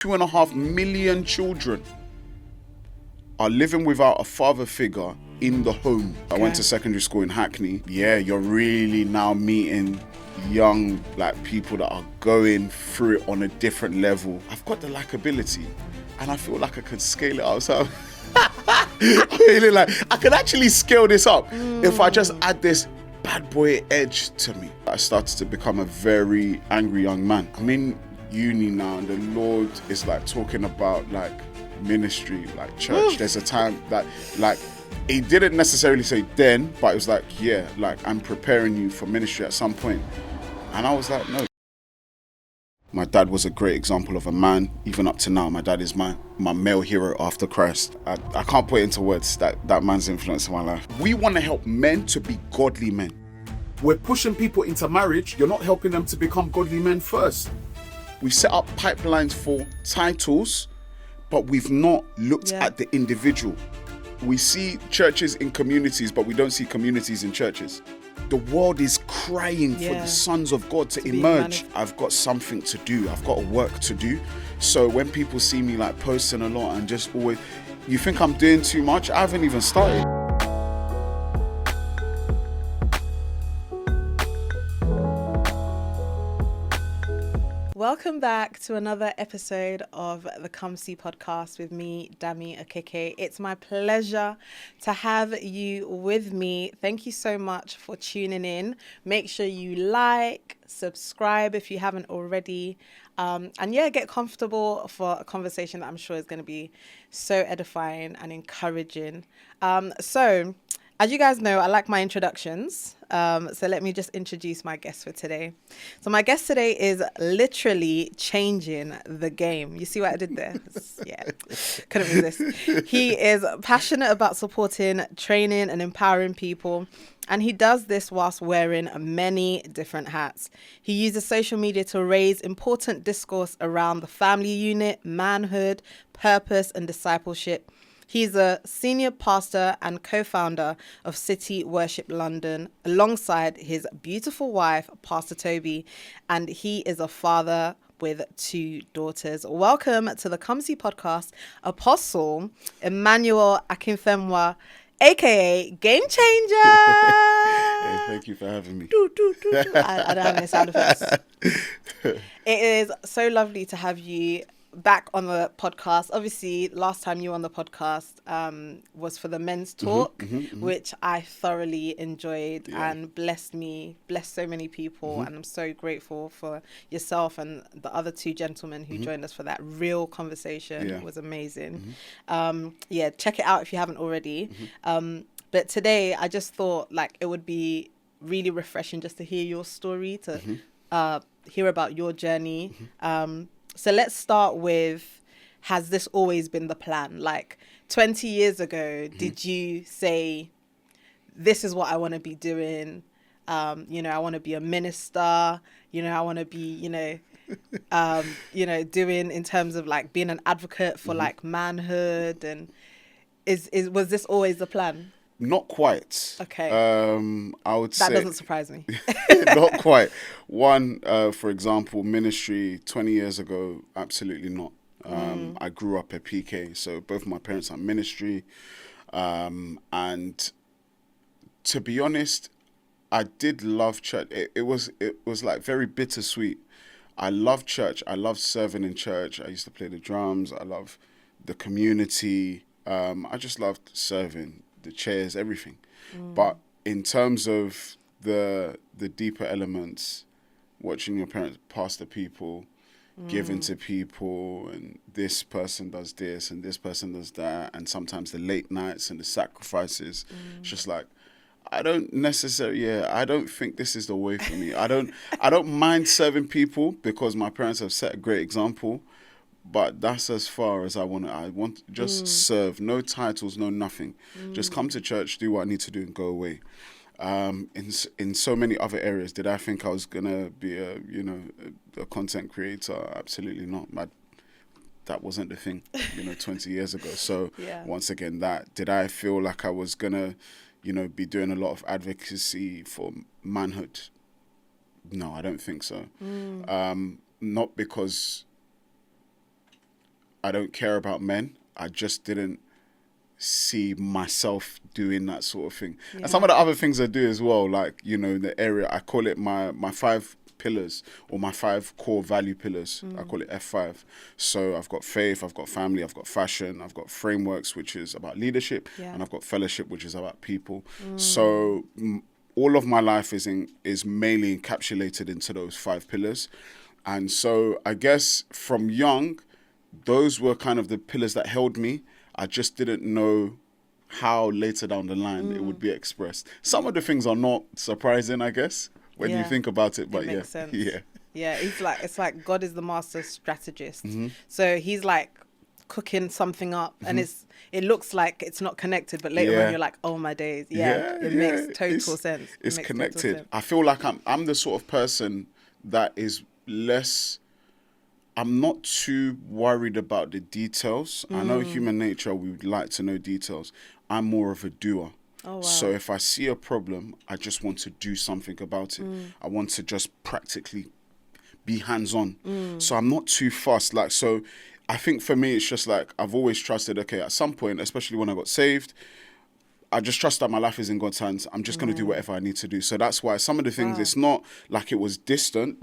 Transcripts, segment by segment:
2.5 million children are living without a father figure in the home. I went to secondary school in Hackney. Yeah, you're really now meeting young people that are going through it on a different level. I've got the likability and I feel like I could scale it up. So really, I could actually scale this up if I just add this bad boy edge to me. I started to become a very angry young man. I'm in uni now and the Lord is talking about ministry, church. There's a time that he didn't necessarily say then, but it was I'm preparing you for ministry at some point. And I was no. My dad was a great example of a man. Even up to now, my dad is my male hero after Christ. I can't put into words that man's influence in my life. We want to help men to be godly men. We're pushing people into marriage. You're not helping them to become godly men first. We set up pipelines for titles, but we've not looked at the individual. We see churches in communities, but we don't see communities in churches. The world is crying for the sons of God to emerge. I've got something to do. I've got work to do. So when people see me posting a lot and just always, you think I'm doing too much? I haven't even started. Welcome back to another episode of the Come See podcast with me, Dami Okeke. It's my pleasure to have you with me. Thank you so much for tuning in. Make sure you like, subscribe if you haven't already. And get comfortable for a conversation that I'm sure is going to be so edifying and encouraging. So as you guys know, I like my introductions. So let me just introduce my guest for today. So my guest today is literally changing the game. You see what I did there? Couldn't resist. He is passionate about supporting, training and empowering people. And he does this whilst wearing many different hats. He uses social media to raise important discourse around the family unit, manhood, purpose and discipleship. He's a senior pastor and co-founder of City Worship London alongside his beautiful wife, Pastor Toby, and he is a father with 2 daughters. Welcome to the Come See podcast, Apostle Emmanuel Akinfenwa, aka Gamechanger. Hey, thank you for having me. I don't have any sound effects. It is so lovely to have you back on the podcast. Obviously, last time you were on the podcast was for the men's talk, which I thoroughly enjoyed and blessed so many people. And I'm so grateful for yourself and the other 2 gentlemen who joined us for that real conversation. It was amazing. Check it out if you haven't already. But today I just thought it would be really refreshing just to hear your story, to hear about your journey. So let's start with, has this always been the plan? 20 years ago, did you say, this is what I want to be doing? I want to be a minister. I want to be, doing in terms of being an advocate for manhood. And was this always the plan? Not quite. Okay. I would say that doesn't surprise me. Not quite. One, for example, ministry 20 years ago, absolutely not. I grew up at PK, so both my parents are ministry. And to be honest, I did love church. It was very bittersweet. I loved church. I loved serving in church. I used to play the drums. I love the community. I just loved serving. The chairs, everything. But in terms of the deeper elements, watching your parents pastor people, giving to people, and this person does this and this person does that, and sometimes the late nights and the sacrifices, it's just I don't think this is the way for me. I don't mind serving people because my parents have set a great example. But that's as far as I want to. I want to just serve, no titles, no nothing. Just come to church, do what I need to do, and go away. In so many other areas, did I think I was gonna be a content creator? Absolutely not. That wasn't the thing, 20 years ago. So once again, did I feel like I was gonna, be doing a lot of advocacy for manhood? No, I don't think so. Not because I don't care about men. I just didn't see myself doing that sort of thing. Yeah. And some of the other things I do as well, like, you know, in the area, I call it my 5 pillars, or my 5 core value pillars. I call it F5. So I've got faith, I've got family, I've got fashion, I've got frameworks, which is about leadership, and I've got fellowship, which is about people. So all of my life is mainly encapsulated into those 5 pillars. And so I guess from young, those were kind of the pillars that held me. I just didn't know how later down the line it would be expressed. Some of the things are not surprising, I guess, when you think about it. But it makes sense. yeah. Yeah, it's like God is the master strategist. So he's like cooking something up, and it looks like it's not connected, but later on you're like, oh my days. It makes total sense. It's connected. I feel like I'm the sort of person that is less... I'm not too worried about the details. I know human nature, we would like to know details. I'm more of a doer. Oh, wow. So if I see a problem, I just want to do something about it. I want to just practically be hands-on. So I'm not too fussed. Like, so I think for me, it's just like, I've always trusted, okay, at some point, especially when I got saved, I just trust that my life is in God's hands. I'm just going to do whatever I need to do. So that's why some of the things, it's not like it was distant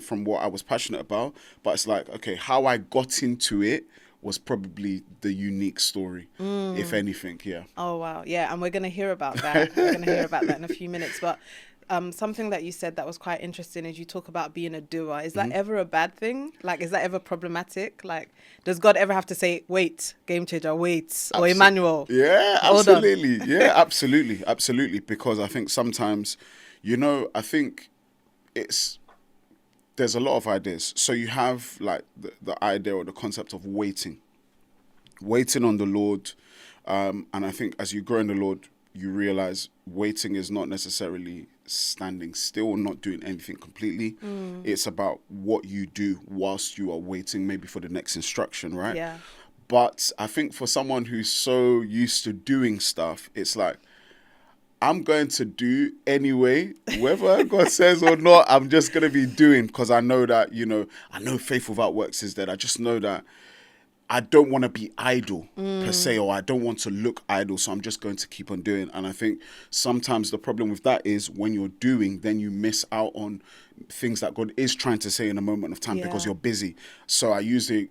from what I was passionate about, but it's like, okay, how I got into it was probably the unique story, if anything, yeah. Oh, wow. Yeah, and we're going to hear about that. We're going to hear about that in a few minutes. But something that you said that was quite interesting is you talk about being a doer. Is that ever a bad thing? Like, is that ever problematic? Like, does God ever have to say, wait, Gamechanger, wait, or Emmanuel? Yeah, absolutely. Yeah, absolutely. Absolutely. Because I think sometimes, you know, I think there's a lot of ideas. So you have like the idea or the concept of waiting on the Lord. And I think as you grow in the Lord, you realize waiting is not necessarily standing still or not doing anything completely. It's about what you do whilst you are waiting, maybe for the next instruction, right? Yeah. But I think for someone who's so used to doing stuff, it's like, I'm going to do anyway, whether God says or not, I'm just going to be doing, because I know that, you know, I know faith without works is dead. I just know that I don't want to be idle per se, or I don't want to look idle. So I'm just going to keep on doing. And I think sometimes the problem with that is when you're doing, then you miss out on things that God is trying to say in a moment of time because you're busy. So I use the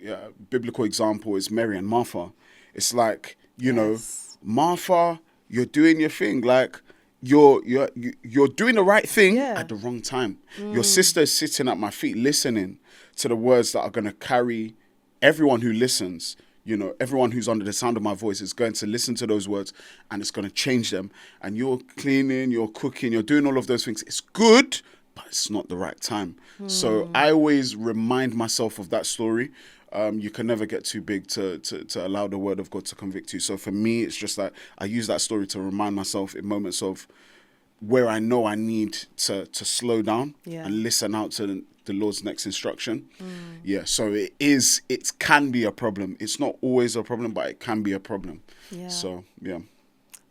biblical example is Mary and Martha. It's like, you know, Martha, you're doing your thing. Like, you're doing the right thing at the wrong time. Your sister is sitting at my feet listening to the words that are going to carry everyone who listens. You know, everyone who's under the sound of my voice is going to listen to those words, and it's going to change them. And you're cleaning, you're cooking, you're doing all of those things. It's good, but it's not the right time. So I always remind myself of that story. You can never get too big to allow the word of God to convict you. So for me, it's just like I use that story to remind myself in moments of where I know I need to slow down and listen out to the Lord's next instruction. Yeah, so it can be a problem. It's not always a problem, but it can be a problem. Yeah. So, yeah.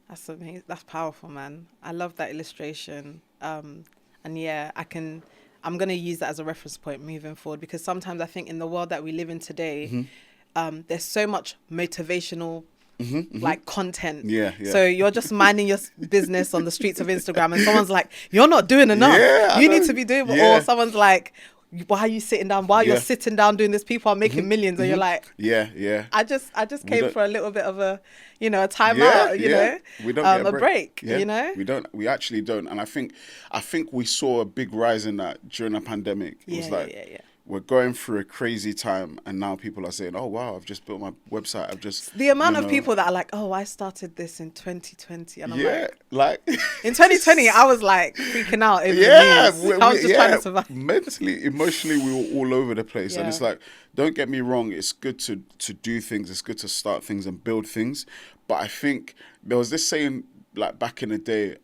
That's amazing. That's powerful, man. I love that illustration. And yeah, I'm going to use that as a reference point moving forward, because sometimes I think in the world that we live in today, there's so much motivational like content. Yeah. So you're just minding your business on the streets of Instagram and someone's like, you're not doing enough. You need to be doing more. Or someone's like, why are you sitting down? While you're sitting down doing this, people are making millions. And you're like, I just came for a little bit of a, a time out, you know, we don't get a break, you know? We actually don't. And I think we saw a big rise in that during the pandemic. It was like, we're going through a crazy time, and now people are saying, oh, wow, I've just built my website. I've just... The amount of people that are like, oh, I started this in 2020. And I'm like... in 2020, I was like freaking out. I was just trying to survive. Mentally, emotionally, we were all over the place. And it's like, don't get me wrong, it's good to do things. It's good to start things and build things. But I think there was this saying, like back in the day,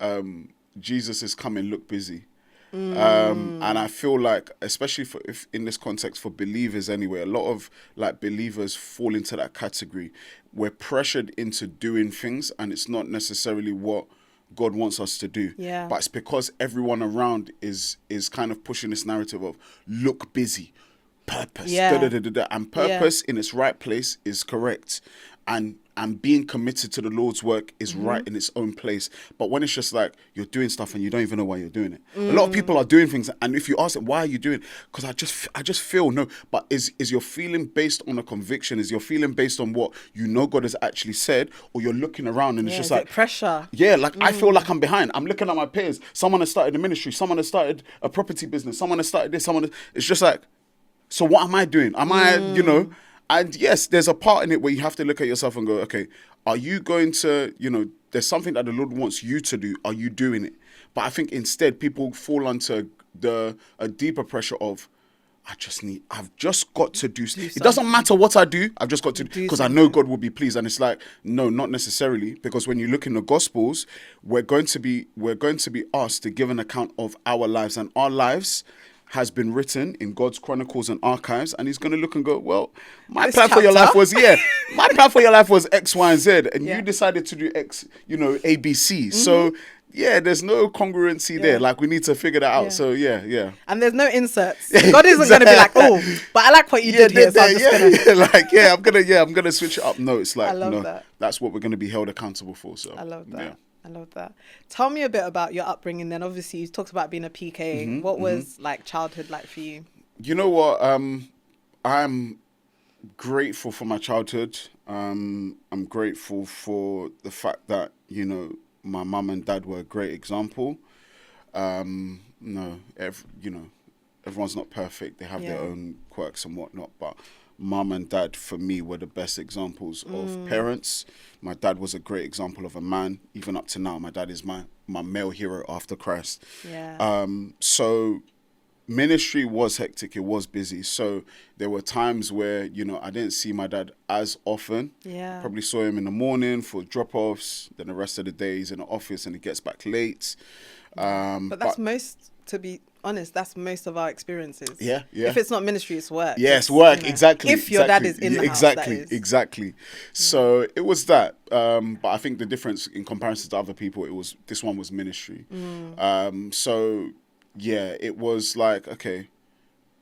Jesus is coming, look busy. And I feel like, especially if in this context for believers anyway, a lot of like believers fall into that category. We're pressured into doing things, and it's not necessarily what God wants us to do. But it's because everyone around is kind of pushing this narrative of look busy, purpose. Yeah. And purpose in its right place is correct. And being committed to the Lord's work is right in its own place. But when it's just like you're doing stuff and you don't even know why you're doing it. A lot of people are doing things, and if you ask them, why are you doing it? Because I just feel, no. But is your feeling based on a conviction? Is your feeling based on what you know God has actually said? Or you're looking around and it's just is like it pressure. Yeah, like I feel like I'm behind. I'm looking at my peers. Someone has started a ministry. Someone has started a property business. Someone has started this. It's just like, so what am I doing? Am I, And yes, there's a part in it where you have to look at yourself and go, okay, are you going to, there's something that the Lord wants you to do. Are you doing it? But I think instead people fall onto a deeper pressure of, I've just got to do something. It doesn't matter what I do. I've just got to do because I know God will be pleased. And it's like, no, not necessarily. Because when you look in the Gospels, we're going to be asked to give an account of our lives, and our lives has been written in God's chronicles and archives, and he's going to look and go, well, my plan for your life was X, Y, and Z, and you decided to do X, A, B, C. So yeah, there's no congruency there. Like, we need to figure that out. So yeah. And there's no inserts. God isn't going to be like, oh, but I like what you did here, so I'm just I'm gonna switch it up. No, it's like, that's what we're going to be held accountable for. So I love that. Yeah. I love that. Tell me a bit about your upbringing then. Obviously, you talked about being a PK. What was like childhood like for you? You know what? I'm grateful for my childhood. I'm grateful for the fact that, my mum and dad were a great example. Everyone's not perfect. They have their own quirks and whatnot, but mum and dad for me were the best examples of parents. My dad was a great example of a man. Even up to now, my dad is my male hero after Christ. So ministry was hectic. It was busy. So there were times where, I didn't see my dad as often. Probably saw him in the morning for drop-offs. Then the rest of the day he's in the office and he gets back late. But that's to be honest, that's most of our experiences. Yeah. If it's not ministry, it's work. Yes, work, exactly. If your dad is in the house, that is. Exactly. So it was that. But I think the difference in comparison to other people, this one was ministry. So yeah, it was like, okay,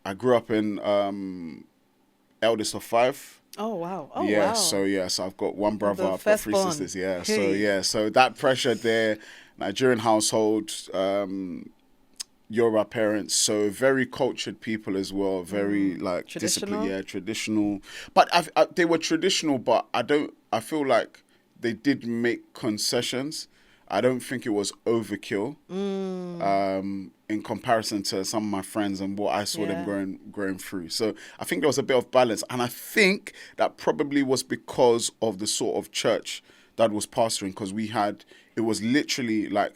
I grew up in eldest of 5. Oh wow! Wow. So I've got one brother, I've got 3 sisters. So that pressure there, Nigerian household, Yoruba parents, so very cultured people as well, very like disciplined, traditional. But they were traditional, but I feel like they did make concessions. I don't think it was overkill in comparison to some of my friends and what I saw them growing through. So I think there was a bit of balance. And I think that probably was because of the sort of church that was pastoring, because it was literally like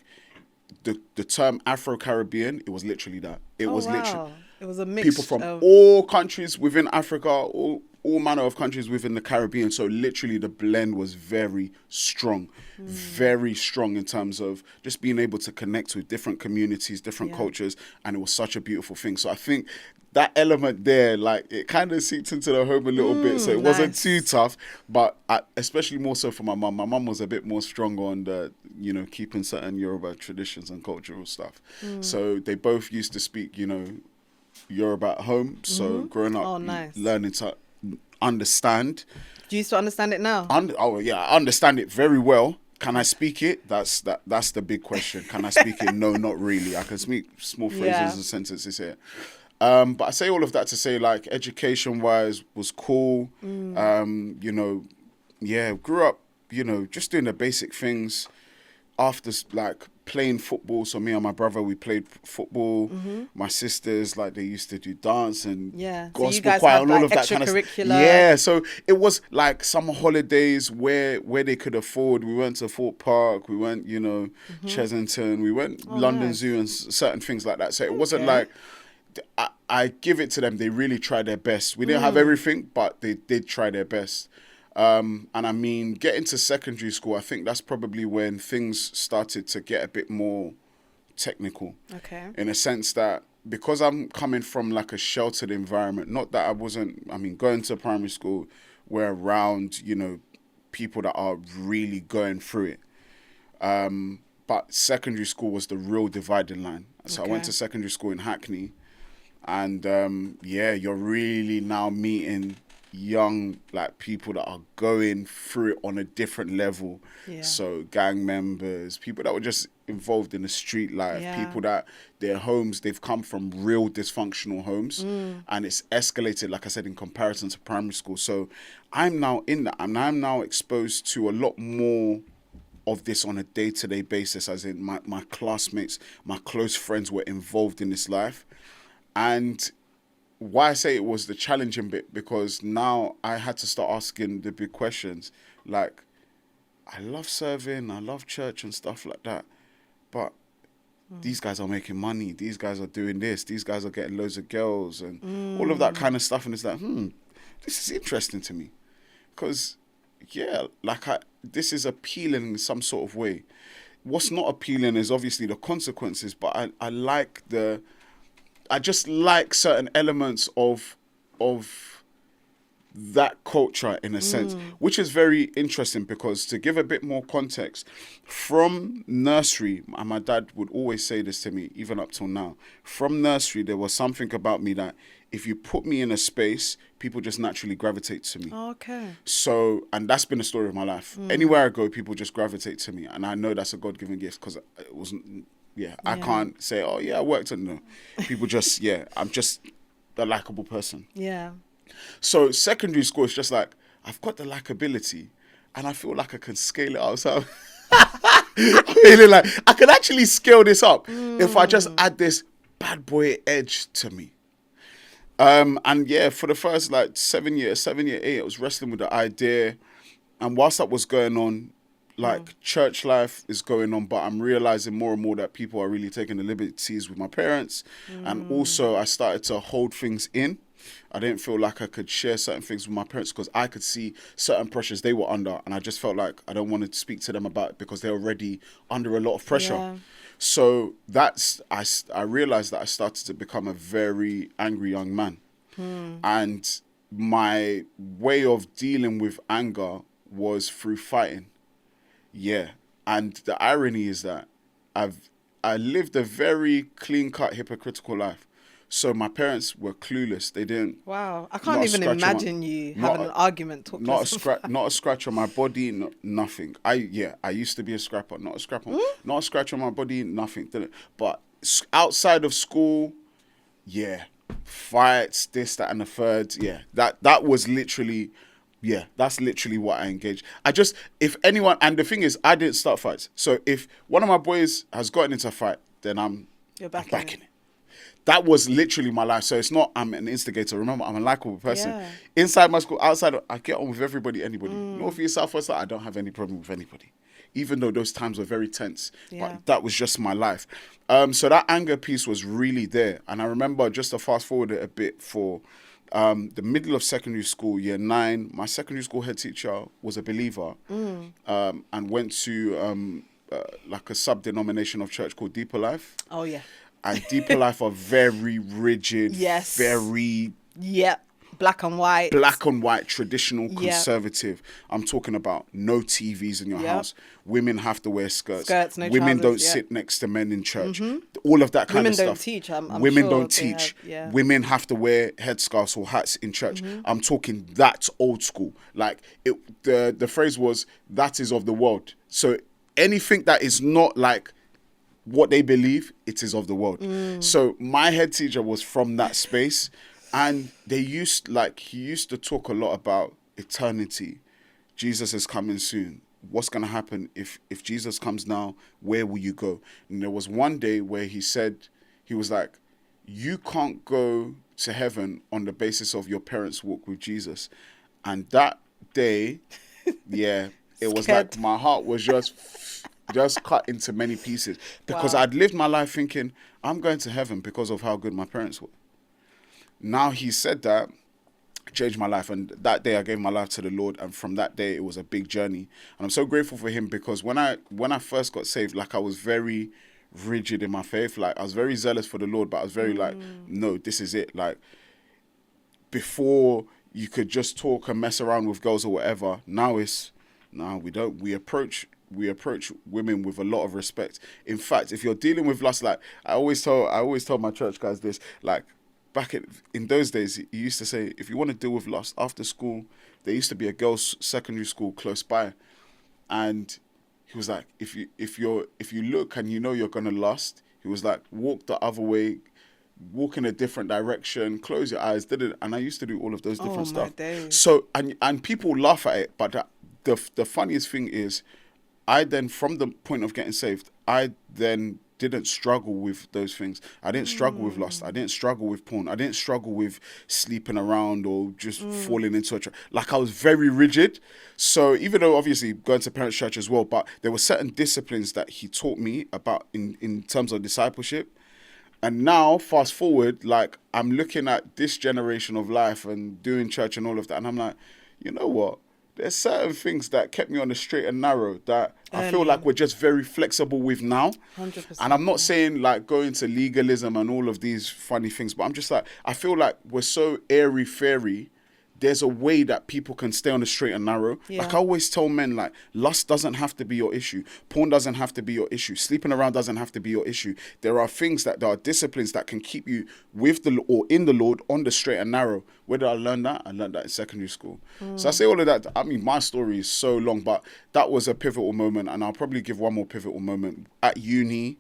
the term Afro-Caribbean, it was literally that. It was a mix. People from all countries within Africa, all manner of countries within the Caribbean. So literally the blend was very strong in terms of just being able to connect with different communities, different cultures. And it was such a beautiful thing. So I think that element there, like, it kind of seeped into the home a little bit. So it wasn't too tough, but especially more so for my mum. My mum was a bit more strong on the, keeping certain Yoruba traditions and cultural stuff. So they both used to speak, Yoruba at home. So growing up, learning to understand. Do you still understand it now? I understand it very well. Can I speak it? That's the big question. Can I speak it? No, not really. I can speak small phrases and sentences here. But I say all of that to say, like, education-wise was cool. Grew up, just doing the basic things. After, like, playing football, so me and my brother, we played football. My sisters, like, they used to do dance and gospel choir and all of that kind of stuff. Yeah, so it was like summer holidays where they could afford. We went to Fort Park, we went, Chesington, we went London Zoo and certain things like that. So it wasn't like, I give it to them, they really tried their best. We didn't have everything, but they did try their best. And I mean, getting to secondary school, I think that's probably when things started to get a bit more technical. Okay. In a sense that, because I'm coming from like a sheltered environment, not that going to primary school, we're around, people that are really going through it. But secondary school was the real dividing line. So I went to secondary school in Hackney. And you're really now meeting young like people that are going through it on a different level. So gang members, people that were just involved in the street life, people that their homes, they've come from real dysfunctional homes, and it's escalated, like I said, in comparison to primary school. So I'm now in that, and I'm now exposed to a lot more of this on a day-to-day basis, as in my classmates, my close friends were involved in this life. And why I say it was the challenging bit, because now I had to start asking the big questions. Like, I love serving, I love church and stuff like that, but these guys are making money, these guys are doing this, these guys are getting loads of girls and all of that kind of stuff. And it's like, this is interesting to me, because this is appealing in some sort of way. What's not appealing is obviously the consequences, but I just like certain elements of that culture in a sense, which is very interesting, because to give a bit more context, from nursery, and my dad would always say this to me, even up till now, from nursery, there was something about me that if you put me in a space, people just naturally gravitate to me. Okay. So, and that's been the story of my life. Anywhere I go, people just gravitate to me. And I know that's a God-given gift, because it wasn't, I can't say, oh yeah, I worked on no. People just, I'm just a likable person. Yeah. So secondary school is just like, I've got the likability and I feel like I can scale it up. So I'm feeling like I can actually scale this up if I just add this bad boy edge to me. And for the first like 7 years, 8, I was wrestling with the idea. And whilst that was going on, like church life is going on, but I'm realizing more and more that people are really taking the liberties with my parents. And also I started to hold things in. I didn't feel like I could share certain things with my parents, because I could see certain pressures they were under, and I just felt like I don't want to speak to them about it because they're already under a lot of pressure. Yeah. So I realized that I started to become a very angry young man. And my way of dealing with anger was through fighting. Yeah. And the irony is that I lived a very clean-cut, hypocritical life. So my parents were clueless. They didn't. Wow, I can't even imagine you having an argument. Not a scratch on my body, nothing. I used to be a scrapper. Not a scratch on my body, nothing. But outside of school, fights, this, that, and the third. That was literally. That's literally what I engaged. If anyone, and the thing is, I didn't start fights. So if one of my boys has gotten into a fight, then I'm back in it. That was literally my life. So it's not I'm an instigator. Remember, I'm a likable person. Yeah. Inside my school, outside, I get on with everybody, anybody. North, east, south, west, I don't have any problem with anybody. Even though those times were very tense. Yeah. But that was just my life. So that anger piece was really there. And I remember, just to fast forward it a bit, for the middle of secondary school, year 9, my secondary school head teacher was a believer and went to like a sub-denomination of church called Deeper Life. Oh, yeah. And Deeper Life are very rigid, very... Black and white, traditional, conservative. I'm talking about no TVs in your house. Women have to wear skirts. No women trousers, don't sit next to men in church. All of that kind of stuff. Women don't teach. Women have to wear headscarves or hats in church. I'm talking that's old school. Like the phrase was, that is of the world. So anything that is not like what they believe, it is of the world. So my head teacher was from that space. And he used to talk a lot about eternity. Jesus is coming soon. What's going to happen if Jesus comes now? Where will you go? And there was one day where he was like, you can't go to heaven on the basis of your parents' walk with Jesus. And that day, it was like my heart was just cut into many pieces, because I'd lived my life thinking I'm going to heaven because of how good my parents were. Now he said that, changed my life, and that day I gave my life to the Lord, and from that day it was a big journey. And I'm so grateful for him, because when I first got saved, like, I was very rigid in my faith. Like, I was very zealous for the Lord, but I was very like, no, this is it. Like, before you could just talk and mess around with girls or whatever, we approach women with a lot of respect. In fact, if you're dealing with lust, like I always tell my church guys this, like, back in those days, he used to say, if you want to deal with lust after school, there used to be a girls' secondary school close by, and he was like, if you look and you know you're gonna lust, he was like, walk the other way, walk in a different direction, close your eyes, did it. And I used to do all of those different stuff. Days. So and people laugh at it, but the funniest thing is, I then, from the point of getting saved, I then didn't struggle with those things. I didn't struggle with lust. I didn't struggle with porn. I didn't struggle with sleeping around or just falling into a trap. Like, I was very rigid. So even though obviously going to parents' church as well, but there were certain disciplines that he taught me about in terms of discipleship. And now, fast forward, like, I'm looking at this generation of life and doing church and all of that, and I'm like, you know what? There's certain things that kept me on the straight and narrow that I feel like we're just very flexible with now. 100%. And I'm not saying like going to legalism and all of these funny things, but I'm just like, I feel like we're so airy-fairy. There's a way that people can stay on the straight and narrow. Yeah. Like, I always tell men, like, lust doesn't have to be your issue. Porn doesn't have to be your issue. Sleeping around doesn't have to be your issue. There are there are disciplines that can keep you with or in the Lord on the straight and narrow. Where did I learn that? I learned that in secondary school. So I say all of that. I mean, my story is so long, but that was a pivotal moment. And I'll probably give one more pivotal moment. At uni,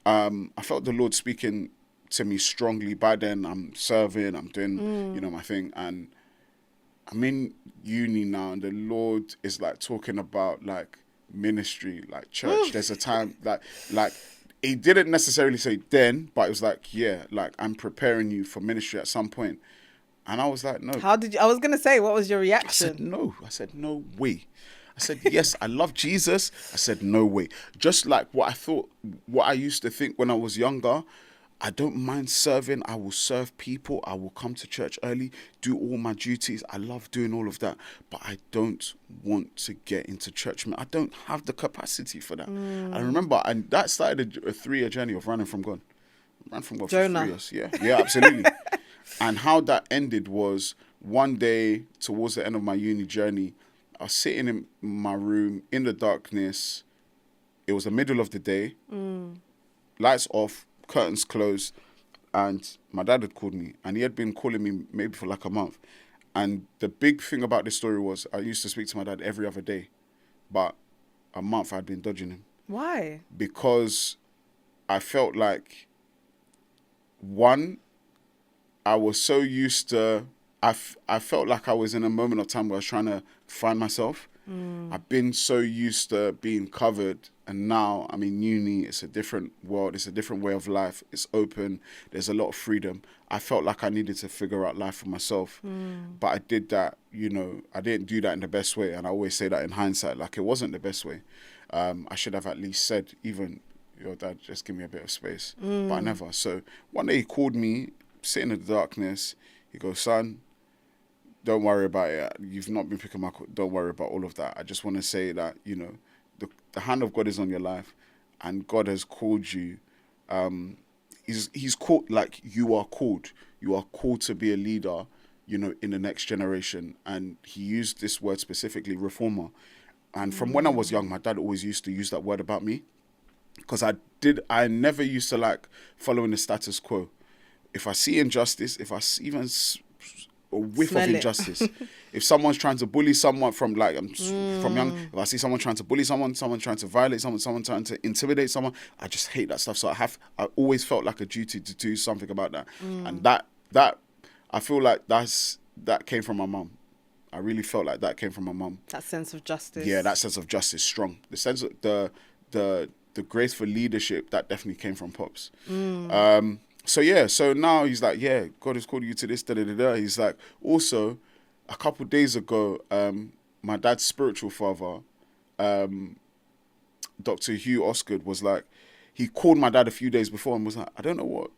I felt the Lord speaking to me strongly. By then, I'm serving, I'm doing, my thing. And I'm in uni now, and the Lord is like talking about like ministry, like church. There's a time like he didn't necessarily say then, but it was like, yeah, like, I'm preparing you for ministry at some point. And I was like, no. How did you? I was gonna say, what was your reaction? I said no. I said no way. I said, yes, I love Jesus. I said, no way. Just like what I used to think when I was younger. I don't mind serving. I will serve people. I will come to church early, do all my duties. I love doing all of that. But I don't want to get into church. I don't have the capacity for that. I remember, and that started a 3-year journey of running from God. Ran from God Jonah. for 3 years. Yeah, absolutely. And how that ended was, one day towards the end of my uni journey, I was sitting in my room in the darkness. It was the middle of the day. Lights off. Curtains closed, and my dad had called me, and he had been calling me maybe for like a month. And the big thing about this story was, I used to speak to my dad every other day, but a month I'd been dodging him. Why? Because I felt like, one, I was so used to, I felt like I was in a moment of time where I was trying to find myself. I've been so used to being covered, and now I'm in uni. It's a different world. It's a different way of life. It's open. There's a lot of freedom. I felt like I needed to figure out life for myself. But I did that, I didn't do that in the best way. And I always say that in hindsight, like, it wasn't the best way. I should have at least said, even, your dad, just give me a bit of space. But I never. So one day he called me, sitting in the darkness. He goes, son, don't worry about it. You've not been picking my call. Don't worry about all of that. I just want to say that, the hand of God is on your life, and God has called you. He's called, like, you are called. You are called to be a leader, in the next generation. And he used this word specifically, reformer. And from when I was young, my dad always used to use that word about me, because I never used to like following the status quo. If I see injustice, if I even a whiff Smell of it. injustice. If someone's trying to bully someone from young, if I see someone trying to bully someone trying to violate someone trying to intimidate someone, I just hate that stuff. So I always felt like a duty to do something about that. And that I feel like that came from my mum. I really felt like that came from my mum. That sense of justice. Yeah, that sense of justice, strong. The sense of the grace for leadership, that definitely came from Pops. So now he's like, yeah, God has called you to this, da-da-da-da. He's like, also, a couple days ago, my dad's spiritual father, Dr. Hugh Osgood, was like, he called my dad a few days before and was like, I don't know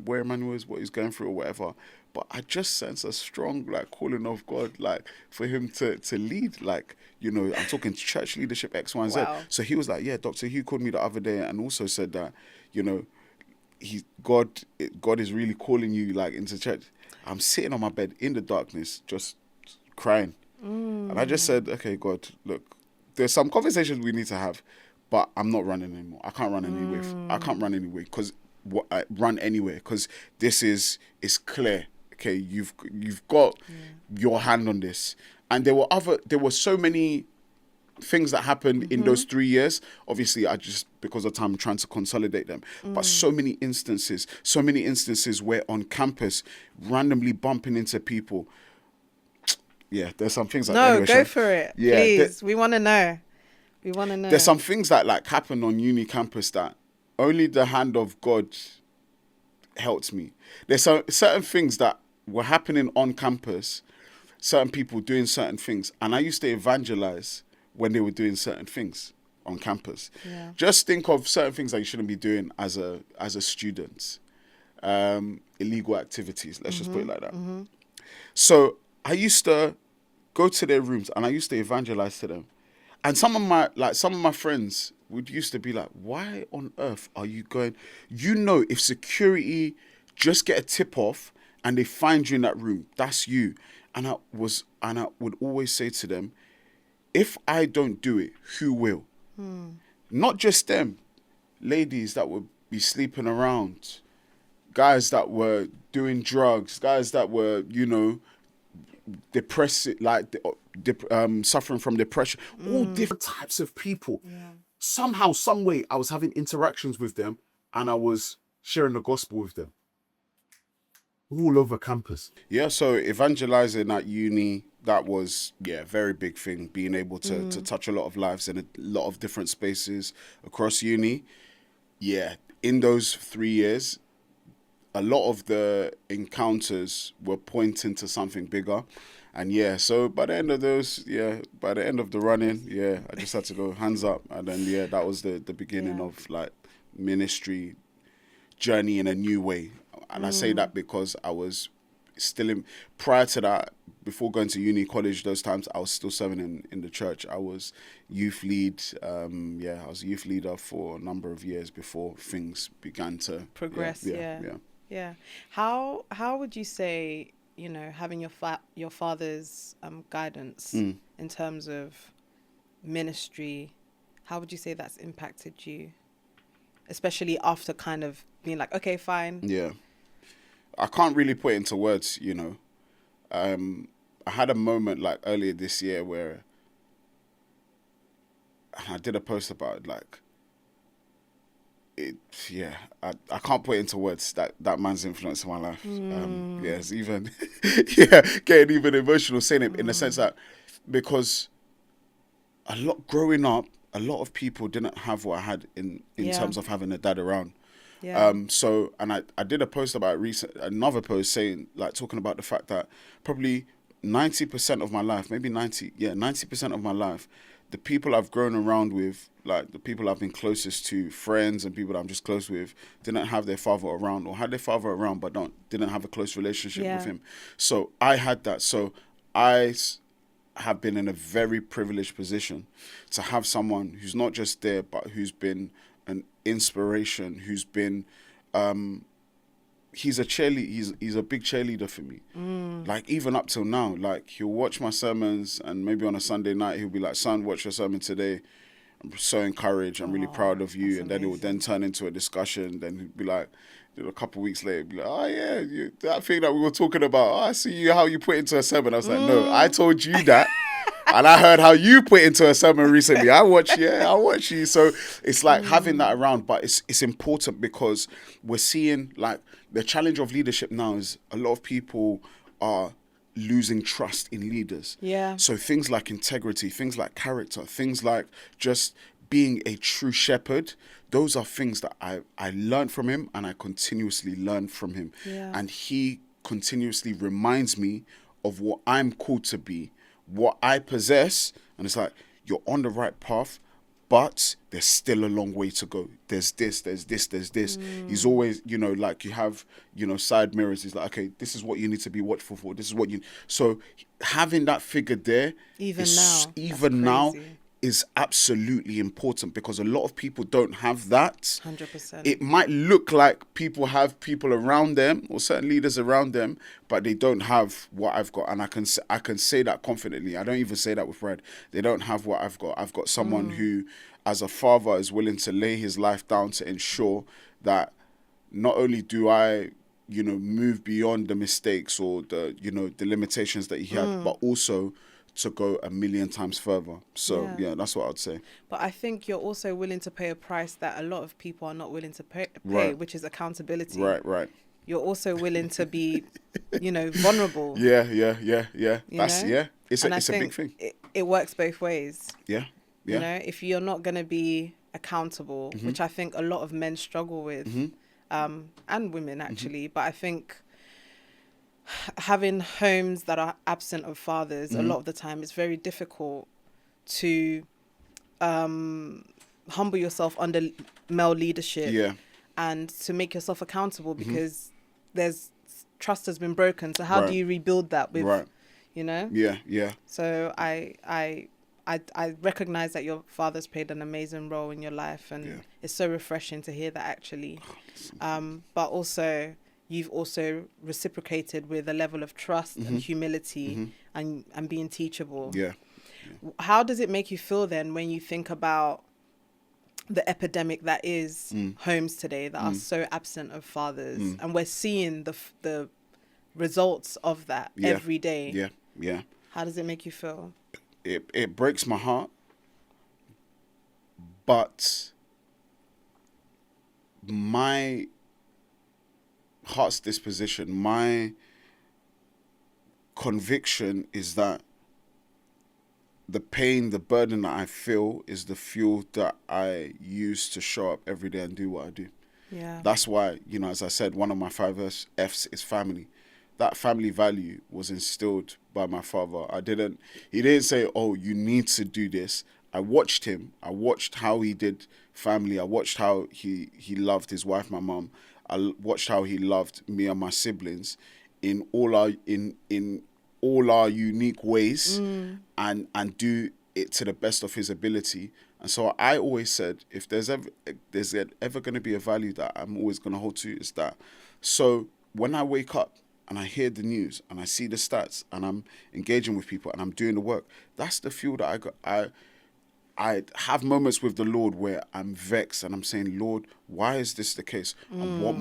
where Emmanuel is, what he's going through or whatever, but I just sense a strong, calling of God, for him to lead, I'm talking church leadership, X, Y, and Z. Wow. So he was like, yeah, Dr. Hugh called me the other day and also said that, God is really calling you into church. I'm sitting on my bed in the darkness, just crying. And I just said, okay, God, look, there's some conversations we need to have, but I'm not running anymore. I can't run anyway. I can't run anyway, because run anywhere, because it's clear. Okay, you've got your hand on this. And there were so many things that happened in those 3 years. Obviously, because of time, I'm trying to consolidate them. But so many instances where on campus, randomly bumping into people. Yeah, there's some things like No, anyway, go Sean. for it. Yeah, Please. We want to know. There's some things that like happened on uni campus that only the hand of God helped me. There's certain things that were happening on campus, certain people doing certain things, and I used to evangelize when they were doing certain things on campus. Yeah. Just think of certain things that you shouldn't be doing as a student. Illegal activities, let's just put it like that. So I used to go to their rooms and I used to evangelize to them. And some of my friends would used to be like, why on earth are you going? You know, if security just get a tip off and they find you in that room, that's you. And I would always say to them, if I don't do it, who will? Not just them, ladies that would be sleeping around, guys that were doing drugs, guys that were, depressed, like suffering from depression, all different types of people. Yeah. Somehow, some way, I was having interactions with them and I was sharing the gospel with them. All over campus. Yeah, so evangelizing at uni, that was, a very big thing. Being able to touch a lot of lives in a lot of different spaces across uni. Yeah, in those 3 years, a lot of the encounters were pointing to something bigger. And so by the end of the running, I just had to go hands up. And then, that was the beginning of like ministry journey in a new way. And I say that because I was still prior to that, before going to uni, college, those times, I was still serving in the church. I was youth lead. I was a youth leader for a number of years before things began to progress. Yeah. How would you say, having your father's guidance in terms of ministry, how would you say that's impacted you, especially after kind of being like, okay, fine. Yeah. I can't really put it into words, I had a moment like earlier this year where I did a post about like it. Yeah, I can't put it into words that man's influence in my life. It's even getting even emotional saying it in the sense that because growing up, a lot of people didn't have what I had in terms of having a dad around. Yeah. I did a post about another post saying, like, talking about the fact that probably 90% of my life, maybe 90% of my life, the people I've grown around with, like the people I've been closest to, friends and people that I'm just close with, didn't have their father around, or had their father around but didn't have a close relationship with him. So I had that. So I have been in a very privileged position to have someone who's not just there, but who's been an inspiration, who's been he's a big cheerleader for me. Like even up till now, like he'll watch my sermons and maybe on a Sunday night he'll be like, son, watch your sermon today. I'm so encouraged. I'm really proud of you. And then it will then turn into a discussion. Then he'd be like, a couple of weeks later, he'd be like, oh yeah, that thing that we were talking about. Oh, I see how you put into a sermon. I was like, no, I told you that. And I heard how you put into a sermon recently. I watch you. So it's like having that around, but it's important because we're seeing like the challenge of leadership now is a lot of people are losing trust in leaders. Yeah. So things like integrity, things like character, things like just being a true shepherd, those are things that I learned from him and I continuously learn from him. Yeah. And he continuously reminds me of what I'm called to be, what I possess, and it's like, you're on the right path, but there's still a long way to go. There's this. He's always, like you have, side mirrors. He's like, okay, this is what you need to be watchful for. This is what so having that figure there, even now, is absolutely important because a lot of people don't have that. 100%. It might look like people have people around them or certain leaders around them, but they don't have what I've got. And I can say that confidently. I don't even say that with pride. They don't have what I've got. I've got someone who, as a father, is willing to lay his life down to ensure that not only do I, move beyond the mistakes or the limitations that he had, but also to go a million times further. So yeah, that's what I'd say. But I think you're also willing to pay a price that a lot of people are not willing to pay, Right. which is accountability. Right. You're also willing to be, vulnerable. Yeah. That's know? It's And a big thing. It works both ways. Yeah. If you're not going to be accountable, which I think a lot of men struggle with, and women actually, but I think having homes that are absent of fathers, a lot of the time it's very difficult to humble yourself under male leadership and to make yourself accountable, because there's trust has been broken. So how do you rebuild that with, Yeah. So I recognize that your father's played an amazing role in your life, and it's so refreshing to hear that actually. But also, you've also reciprocated with a level of trust and humility and being teachable. Yeah. How does it make you feel then when you think about the epidemic that is homes today that are so absent of fathers, and we're seeing the results of that every day? Yeah. How does it make you feel? It breaks my heart, but my heart's disposition, my conviction is that the pain, the burden that I feel is the fuel that I use to show up every day and do what I do. Yeah. That's why, as I said, one of my 5 F's is family. That family value was instilled by my father. He didn't say, oh, you need to do this. I watched him. I watched how he did family. I watched how he loved his wife, my mum. I watched how he loved me and my siblings in all our unique ways, and do it to the best of his ability. And so I always said, if there's ever going to be a value that I'm always going to hold to, is that. So when I wake up and I hear the news and I see the stats and I'm engaging with people and I'm doing the work, that's the fuel that I got. I have moments with the Lord where I'm vexed and I'm saying, Lord, why is this the case? And what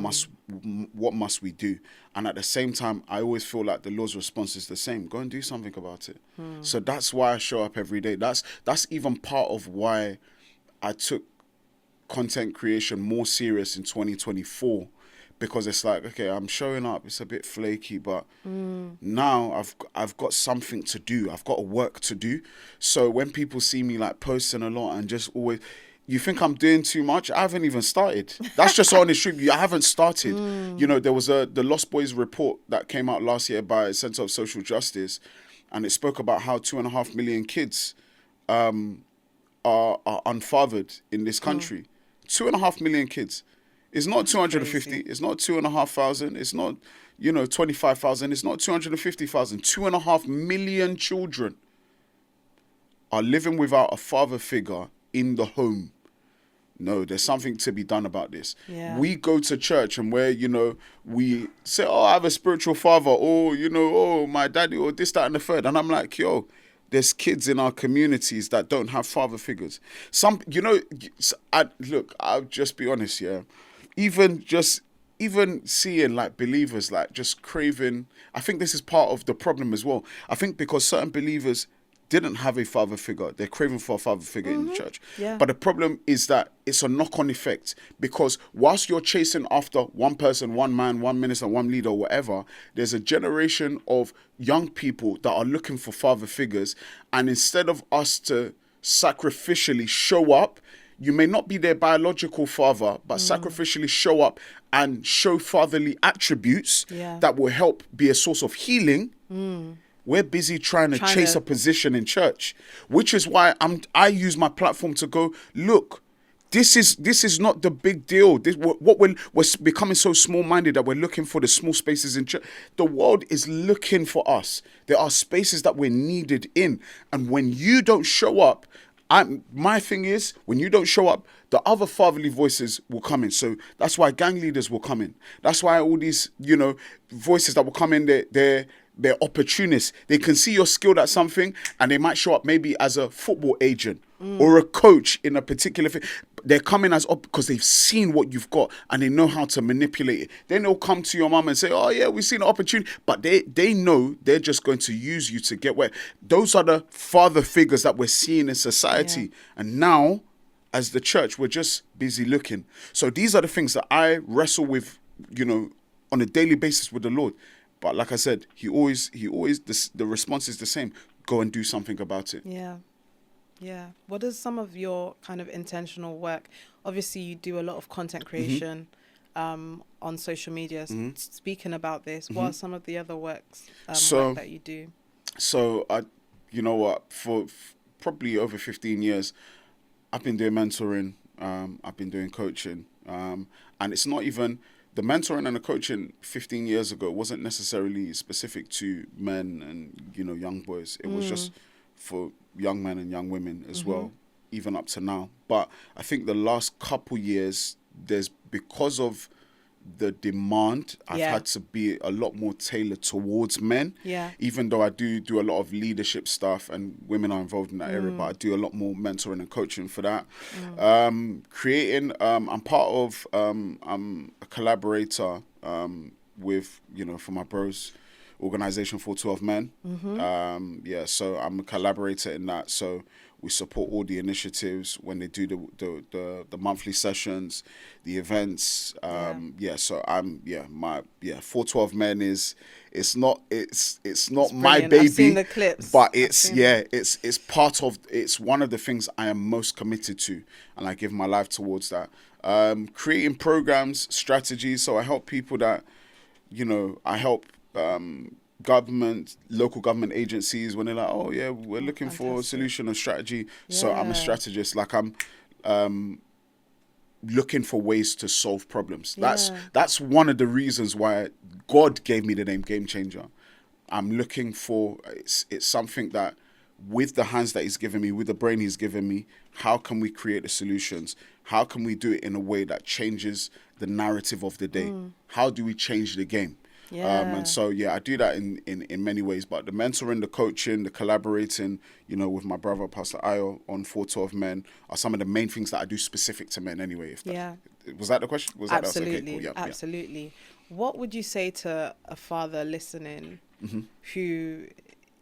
must we do? And at the same time, I always feel like the Lord's response is the same. Go and do something about it. So that's why I show up every day. That's even part of why I took content creation more serious in 2024. Because it's like, okay, I'm showing up. It's a bit flaky, but now I've got something to do. I've got a work to do. So when people see me like posting a lot and just always, you think I'm doing too much? I haven't even started. That's just honest truth. I haven't started. There was the Lost Boys report that came out last year by Center of Social Justice, and it spoke about how 2.5 million kids are unfathered in this country. 2.5 million kids. It's not 250. Crazy. It's not 2,500. It's not, 25,000. It's not 250,000. 2.5 million children are living without a father figure in the home. No, there's something to be done about this. Yeah. We go to church and we say, oh, I have a spiritual father, or, oh, my daddy, or this, that, and the third. And I'm like, there's kids in our communities that don't have father figures. I'll just be honest, Even seeing like believers like just craving, I think this is part of the problem as well. I think because certain believers didn't have a father figure, they're craving for a father figure in the church. Yeah. But the problem is that it's a knock-on effect, because whilst you're chasing after one person, one man, one minister, one leader, or whatever, there's a generation of young people that are looking for father figures. And instead of us to sacrificially show up, you may not be their biological father, but sacrificially show up and show fatherly attributes that will help be a source of healing. We're busy trying to chase a position in church, which is why I use my platform to go, look, this is not the big deal. We're becoming so small-minded that we're looking for the small spaces in church. The world is looking for us. There are spaces that we're needed in. And when you don't show up, my thing is, when you don't show up, the other fatherly voices will come in. So that's why gang leaders will come in. That's why all these, voices that will come in, they're opportunists. They can see you're skilled at something and they might show up maybe as a football agent or a coach in a particular thing. they're coming as up because they've seen what you've got and they know how to manipulate it. Then they'll come to your mum and say, oh yeah, we've seen an opportunity. But they know they're just going to use you to get where. Those are the father figures that we're seeing in society. Yeah. And now, as the church, we're just busy looking. So these are the things that I wrestle with, on a daily basis with the Lord. But like I said, he always, the response is the same. Go and do something about it. Yeah. Yeah. What is some of your kind of intentional work? Obviously, you do a lot of content creation on social media. Speaking about this, what are some of the other work that you do? So, you know what? For probably over 15 years, I've been doing mentoring. I've been doing coaching. And it's not even... The mentoring and the coaching 15 years ago wasn't necessarily specific to men and, young boys. It was just for young men and young women as well, even up to now. But I think the last couple years, because of the demand, I've had to be a lot more tailored towards men. Yeah. Even though I do a lot of leadership stuff and women are involved in that area, but I do a lot more mentoring and coaching for that. Creating, I'm part of, I'm a collaborator with, for my bros organization 412 Men. So I'm a collaborator in that. So we support all the initiatives when they do the monthly sessions, the events. So I'm 412 Men it's not my baby. I've seen the clips, but it's part of, it's one of the things I am most committed to, and I give my life towards that. Creating programs, strategies. So I help people that, I help local government agencies when they're like, oh yeah, we're looking for a solution or strategy. Yeah. So I'm a strategist. Like I'm looking for ways to solve problems. That's one of the reasons why God gave me the name Gamechanger. I'm looking for, it's something that with the hands that he's given me, with the brain he's given me, how can we create the solutions? How can we do it in a way that changes the narrative of the day? How do we change the game? And so, I do that in many ways, but the mentoring, the coaching, the collaborating, with my brother, Pastor Ayo, on 412 Men are some of the main things that I do specific to men anyway. Was that the question? Absolutely. Okay, cool. Absolutely. Yeah. What would you say to a father listening who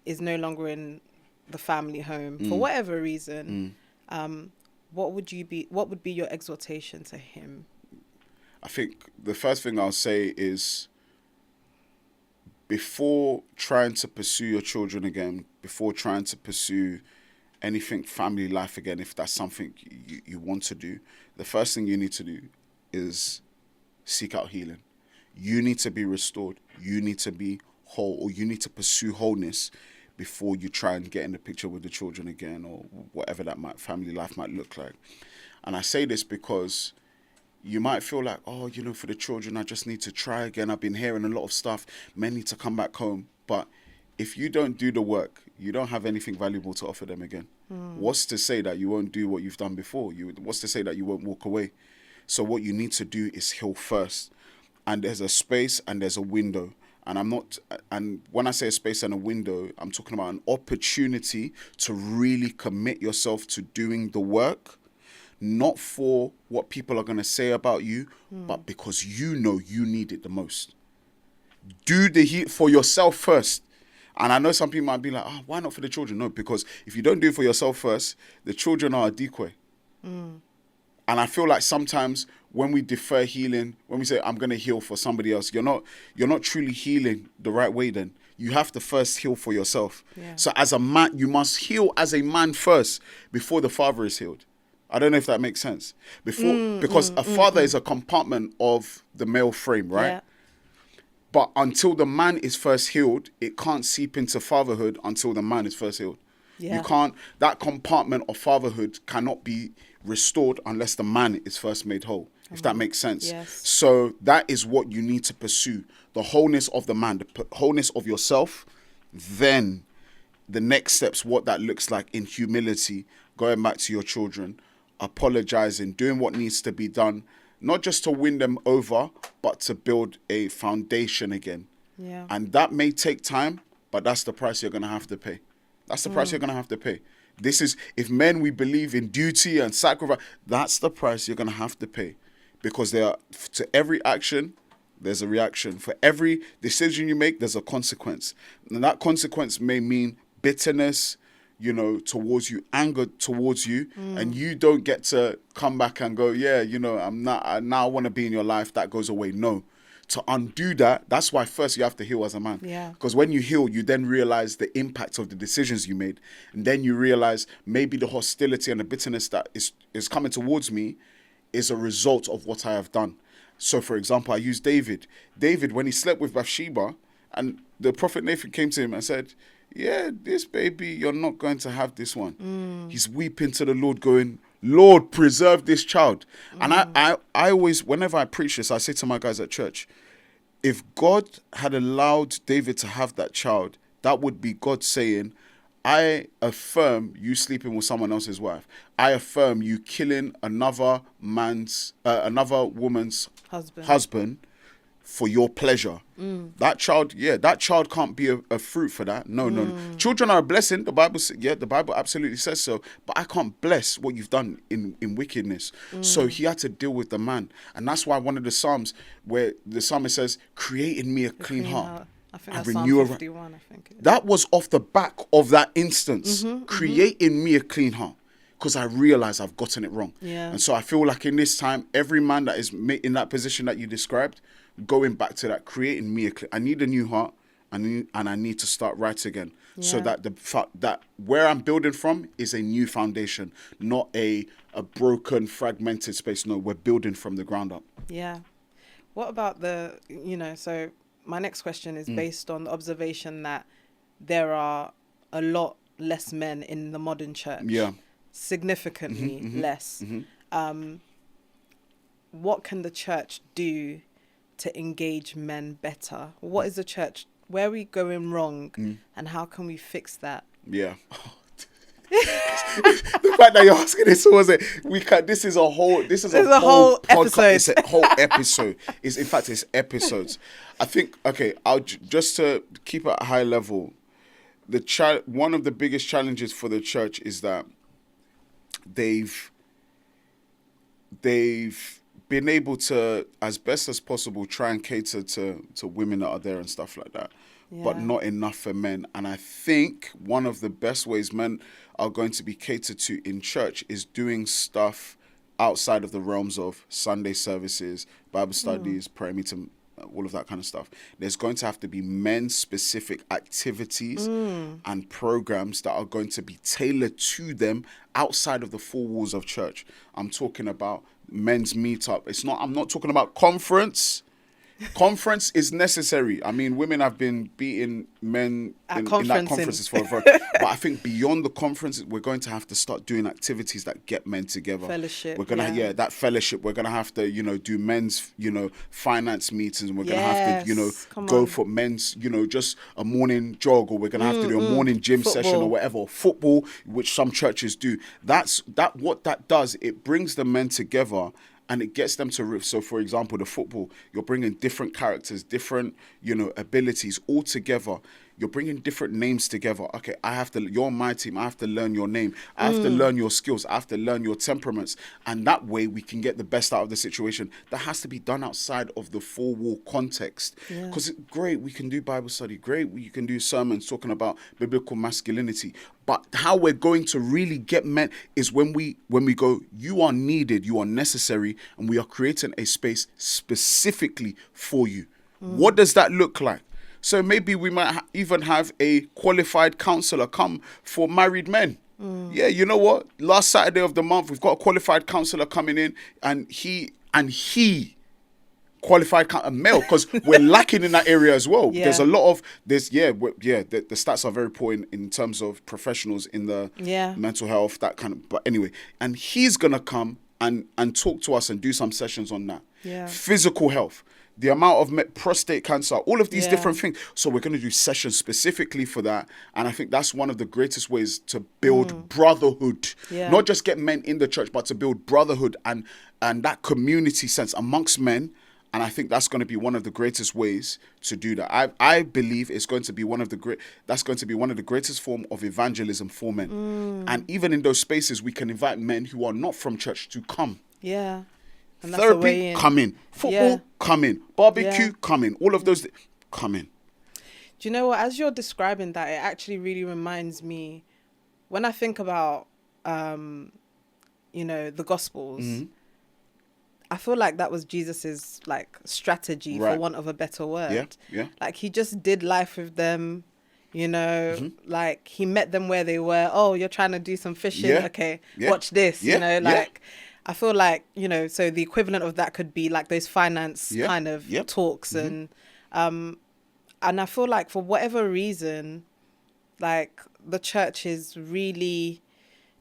is no longer in the family home for whatever reason? What would be your exhortation to him? I think the first thing I'll say is, before trying to pursue your children again, before trying to pursue anything family life again, if that's something you want to do, the first thing you need to do is seek out healing. You need to be restored. You need to be whole, or you need to pursue wholeness before you try and get in the picture with the children again, or whatever that family life might look like. And I say this because you might feel like, for the children, I just need to try again. I've been hearing a lot of stuff. Men need to come back home. But if you don't do the work, you don't have anything valuable to offer them again. What's to say that you won't do what you've done before? What's to say that you won't walk away? So what you need to do is heal first. And there's a space and there's a window. And when I say a space and a window, I'm talking about an opportunity to really commit yourself to doing the work. Not for what people are going to say about you, but because you need it the most. Do the heat for yourself first. And I know some people might be like, why not for the children? No, because if you don't do it for yourself first, the children are a decoy. And I feel like sometimes when we defer healing, when we say, I'm going to heal for somebody else, you're not truly healing the right way then. You have to first heal for yourself. Yeah. So as a man, you must heal as a man first before the father is healed. I don't know if that makes sense. Because a father is a compartment of the male frame, right? Yeah. But until the man is first healed, it can't seep into fatherhood until the man is first healed. Yeah. That compartment of fatherhood cannot be restored unless the man is first made whole, if that makes sense. Yes. So that is what you need to pursue. The wholeness of the man, the wholeness of yourself. Then the next steps, what that looks like in humility, going back to your children, apologizing, doing what needs to be done, not just to win them over, but to build a foundation again. Yeah. And that may take time, but that's the price you're going to have to pay. That's the price you're going to have to pay. This is, if men, we believe in duty and sacrifice, that's the price you're going to have to pay. Because to every action, there's a reaction. For every decision you make, there's a consequence. And that consequence may mean bitterness, towards you, anger towards you, and you don't get to come back and go, yeah, now I want to be in your life. That goes away. No. To undo that, that's why first you have to heal as a man. Yeah. Because when you heal, you then realize the impact of the decisions you made. And then you realize maybe the hostility and the bitterness that is coming towards me is a result of what I have done. So, for example, I use David. David, when he slept with Bathsheba, and the prophet Nathan came to him and said, yeah, this baby, you're not going to have this one. He's weeping to the Lord going, Lord, preserve this child. And I always, whenever I preach this, I say to my guys at church, if God had allowed David to have that child, that would be God saying, I affirm you sleeping with someone else's wife. I affirm you killing another woman's husband for your pleasure. That child can't be a fruit for that. No. Children are a blessing. The Bible absolutely says so. But I can't bless what you've done in wickedness. So he had to deal with the man. And that's why one of the Psalms where the psalmist says, create in me a clean heart. I think that's Psalm 51, I think. That was off the back of that instance. Create in me a clean heart. Because I realize I've gotten it wrong. Yeah. And so I feel like in this time, every man that is in that position that you described, going back to that, creating me I need a new heart, and I need to start right again. Yeah. So that that where I'm building from is a new foundation, not a broken, fragmented space. No, we're building from the ground up. Yeah. What about so my next question is based on the observation that there are a lot less men in the modern church. Yeah. Significantly less. What can the church do to engage men better? What is the church, where are we going wrong, and how can we fix that? Yeah. The fact that you're asking this, this is a whole episode. It's a whole episode. It's episodes. I think, okay, just to keep it at a high level, one of the biggest challenges for the church is that they've been able to, as best as possible, try and cater to women that are there and stuff like that, but not enough for men. And I think one of the best ways men are going to be catered to in church is doing stuff outside of the realms of Sunday services, Bible studies, prayer meeting, all of that kind of stuff. There's going to have to be men-specific activities and programs that are going to be tailored to them outside of the four walls of church. I'm talking about men's meetup. I'm not talking about conference. Conference is necessary. I mean, women have been beating men in that conferences for a very. But I think beyond the conference, we're going to have to start doing activities that get men together. Fellowship. We're gonna that fellowship. We're gonna have to do men's finance meetings, and we're gonna have to go for men's just a morning jog, or we're gonna have to do a morning gym session or whatever. Football, which some churches do. What that does. It brings the men together. And it gets them to, so for example, the football, you're bringing different characters, different, abilities all together. You're bringing different names together. Okay, you're on my team. I have to learn your name. I have to learn your skills. I have to learn your temperaments. And that way we can get the best out of the situation. That has to be done outside of the four-wall context. Because great, we can do Bible study. Great, you can do sermons talking about biblical masculinity. But how we're going to really get men is when we go, you are needed, you are necessary, and we are creating a space specifically for you. What does that look like? So maybe we might even have a qualified counselor come for married men. Yeah, you know what? Last Saturday of the month, we've got a qualified counselor coming in, and he qualified a male, because we're lacking in that area as well. Yeah. There's a lot of this. The stats are very poor in terms of professionals in the mental health, that kind of. But anyway, and he's gonna come and talk to us and do some sessions on that. Yeah. Physical health. The amount of prostate cancer, all of these different things. So we're going to do sessions specifically for that. And I think that's one of the greatest ways to build brotherhood. Yeah. Not just get men in the church, but to build brotherhood and that community sense amongst men And I think that's going to be one of the greatest ways to do that. I believe it's going to be one of the greatest form of evangelism for men. And even in those spaces, we can invite men who are not from church to come. Yeah. And that's the way Therapy, in. come in. Football, come in. Barbecue, come in. All of those, come in. Do you know what? As you're describing that, it actually really reminds me, when I think about, the Gospels, I feel like that was Jesus's like strategy, for want of a better word. Yeah. Like he just did life with them, like he met them where they were. Oh, you're trying to do some fishing. Yeah. Okay, Yeah. watch this, Yeah. I feel like, so the equivalent of that could be like those finance kind of talks. And I feel like for whatever reason, like the church is really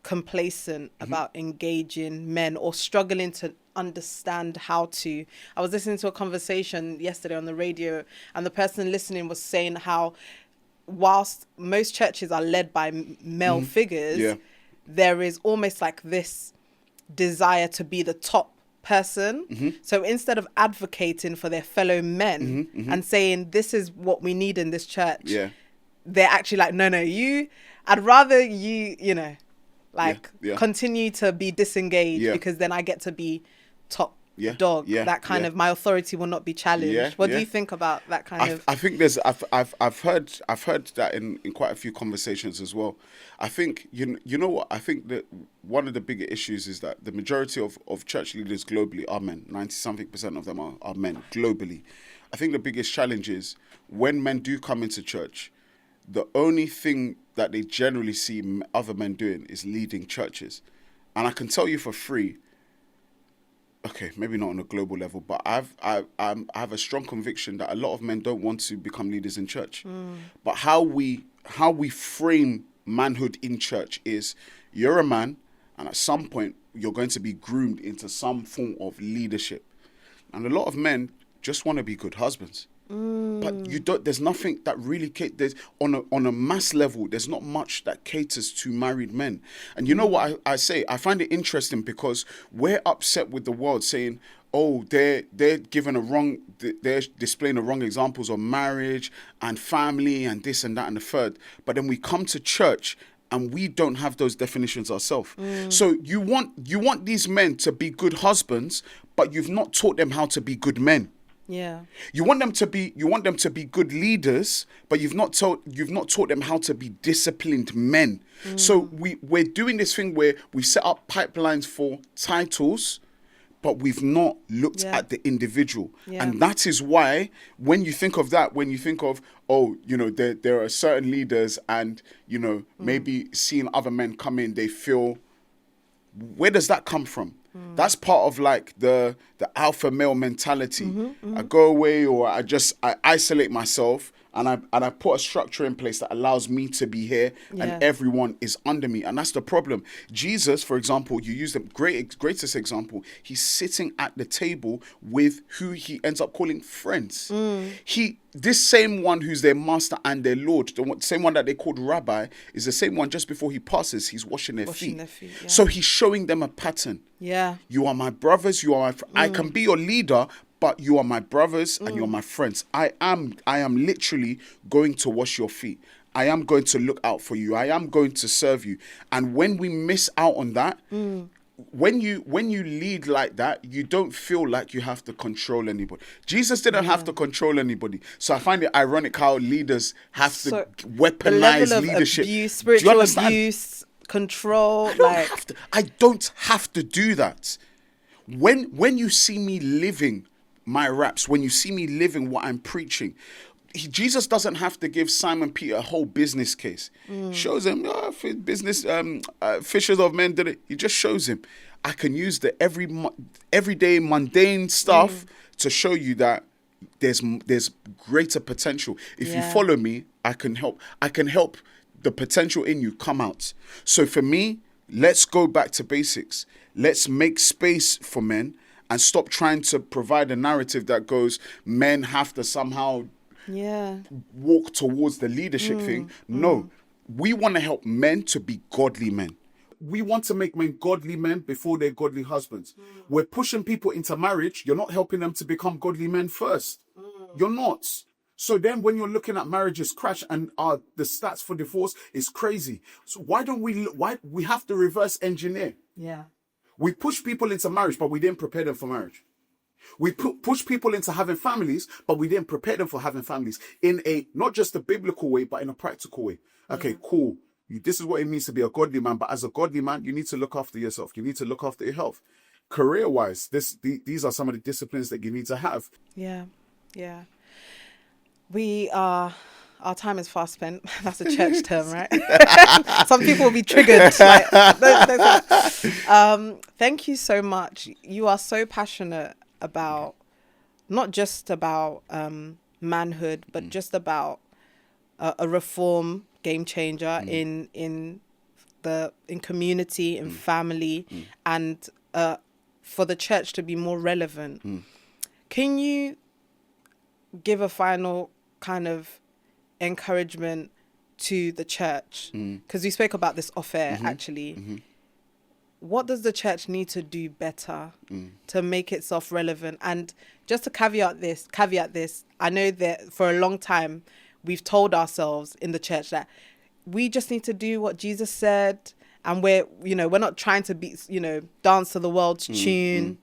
complacent about engaging men, or struggling to understand how to. I was listening to a conversation yesterday on the radio, and the person listening was saying how whilst most churches are led by male figures, there is almost like this desire to be the top person. So instead of advocating for their fellow men and saying this is what we need in this church, they're actually like, no, I'd rather you continue to be disengaged, because then I get to be top dog. That kind of, my authority will not be challenged. What do you think about that kind of? I think there's I've heard that in quite a few conversations as well. I think you know what, I think that one of the bigger issues is that the majority of church leaders globally are men. 90-something% of them are men globally. I think the biggest challenge is when men do come into church, the only thing that they generally see other men doing is leading churches. And I can tell you for free, okay, maybe not on a global level, but I have a strong conviction that a lot of men don't want to become leaders in church. But how we frame manhood in church is, you're a man, and at some point you're going to be groomed into some form of leadership. And a lot of men just want to be good husbands. But there's nothing that really there's on a mass level, there's not much that caters to married men. And you know what I say? I find it interesting because we're upset with the world saying, oh, they're displaying the wrong examples of marriage and family and this and that and the third. But then we come to church and we don't have those definitions ourselves. So you want these men to be good husbands, but you've not taught them how to be good men. Yeah. You want them to be good leaders, but you've not taught them how to be disciplined men. So we're doing this thing where we set up pipelines for titles, but we've not looked at the individual. And that is why when you think of that, when you think of, there are certain leaders and, maybe seeing other men come in, they feel, where does that come from? That's part of like the alpha male mentality. I go away, or I isolate myself, and I put a structure in place that allows me to be here, and everyone is under me. And that's the problem. Jesus, for example, you use the greatest example. He's sitting at the table with who he ends up calling friends. This same one who's their master and their Lord, the same one that they called rabbi, is the same one just before he passes, he's washing their feet. So he's showing them a pattern. Yeah. You are my brothers, you are I can be your leader, but you are my brothers and you're my friends. I am literally going to wash your feet. I am going to look out for you. I am going to serve you. And when we miss out on that, when you lead like that, you don't feel like you have to control anybody. Jesus didn't have to control anybody. So I find it ironic how leaders have to weaponize leadership. Abuse, spiritual abuse, control. I don't have to do that. When you see me living my raps, when you see me living what I'm preaching, Jesus doesn't have to give Simon Peter a whole business case. Shows him, business, fishers of men did it. He just shows him. I can use the everyday mundane stuff to show you that there's greater potential. If you follow me, I can help the potential in you come out. So for me, let's go back to basics. Let's make space for men and stop trying to provide a narrative that goes, men have to somehow walk towards the leadership thing. No, we want to help men to be godly men. we want to make men godly men before they're godly husbands. We're pushing people into marriage. You're not helping them to become godly men first. You're not. So then when you're looking at marriages crash and the stats for divorce is crazy. So why we have to reverse engineer? Yeah. We push people into marriage, but we didn't prepare them for marriage. We push people into having families, but we didn't prepare them for having families in a, not just a biblical way, but in a practical way. Okay, cool. This is what it means to be a godly man. But as a godly man, you need to look after yourself. You need to look after your health. Career-wise, these are some of the disciplines that you need to have. Yeah, yeah. Our time is fast spent. That's a church term, right? Some people will be triggered. Thank you so much. You are so passionate about, not just about manhood, but just about a reform game changer in community, in family, and for the church to be more relevant. Can you give a final kind of encouragement to the church? Because we spoke about this off air, actually. What does the church need to do better to make itself relevant? And just to caveat this, I know that for a long time, we've told ourselves in the church that we just need to do what Jesus said. And we're not trying to be, dance to the world's tune.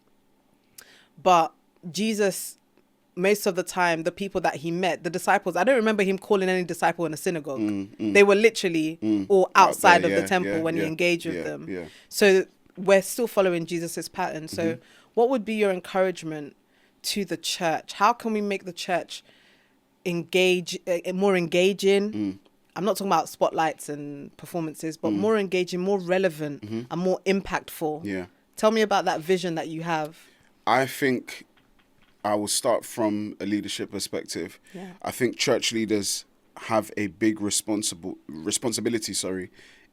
But Jesus, most of the time, the people that he met, the disciples, I don't remember him calling any disciple in a synagogue. They were literally all outside of the temple when he engaged with them. Yeah. So we're still following Jesus's pattern. So what would be your encouragement to the church? How can we make the church more engaging? I'm not talking about spotlights and performances, but more engaging, more relevant, and more impactful. Yeah. Tell me about that vision that you have. I think I will start from a leadership perspective. Yeah. I think church leaders have a big responsibility,